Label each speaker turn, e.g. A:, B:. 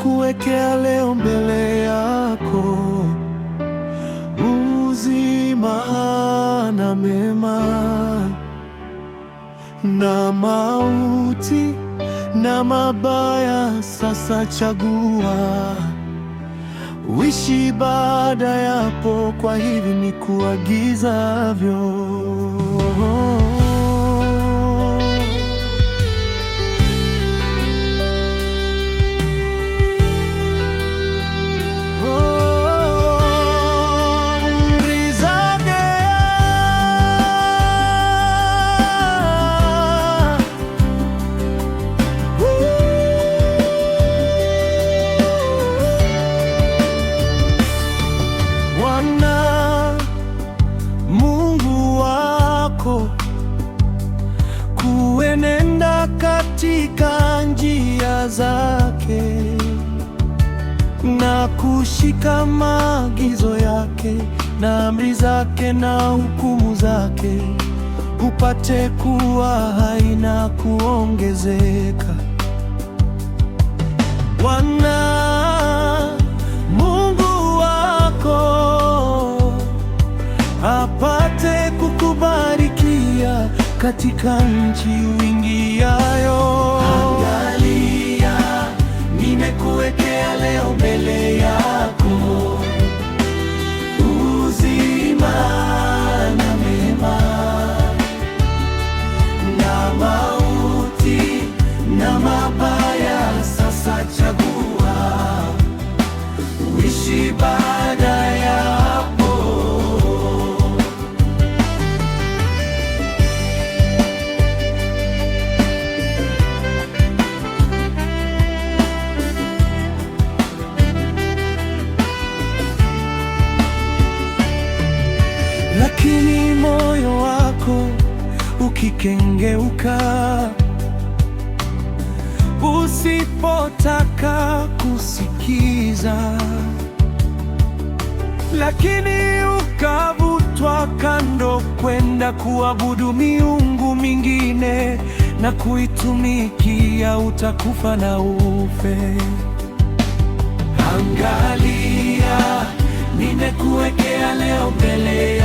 A: nimekuwekea leo mbele yako uzima na mema, na mauti na mabaya. Sasa chagua uishi baada yapo, kwa hivi nikuagizavyo. Kuenenda katika njia zake na kushika maagizo yake na amri zake na hukumu zake, upate kuwa hai na kuongezeka. Bwana Mungu wako apate kukubarikia katika nchi uingiayo. Angalia, nimekuwekea leo mbele yako uzima na mema, na mauti na mabaya. Sasa chagua uishi baada yapo. Lakini moyo wako ukikengeuka, usipotaka kusikiza, lakini ukavutwa kando kwenda kuabudu miungu mingine na kuitumikia, utakufa na ufe. Angalia, nimekuwekea leo mbele